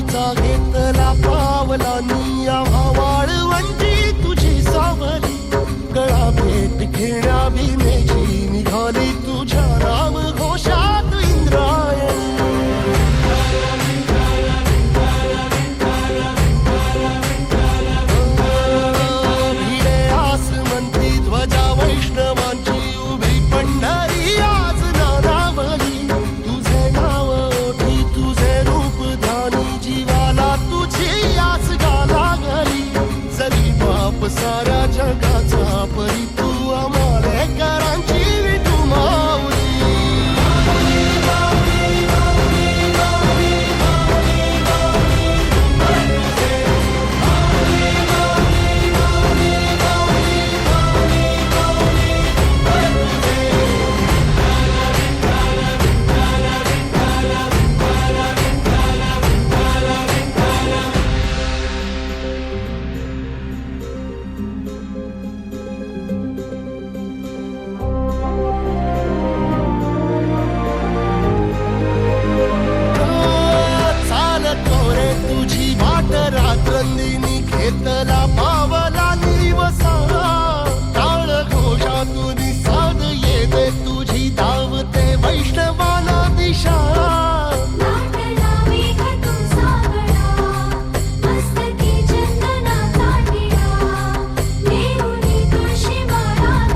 आमचा घेतला पावलानी आम्हा वाळवंटी तुझी सावली गळा भेट घेण्या भीमेची निघाली तुझ्या नाम घोषात इंद्रायणी भिडे आसमंती ध्वजा वैष्णवांची उभी पंढरी आज नानावली तुझे नाव ओठी तुझे रूप ध्यानी जीवाला तुझी आस गाला गली जरी बाप साऱ्या जगाचा परी तू आमालेकरांची विठू माऊली रात्रंदिनी घेतला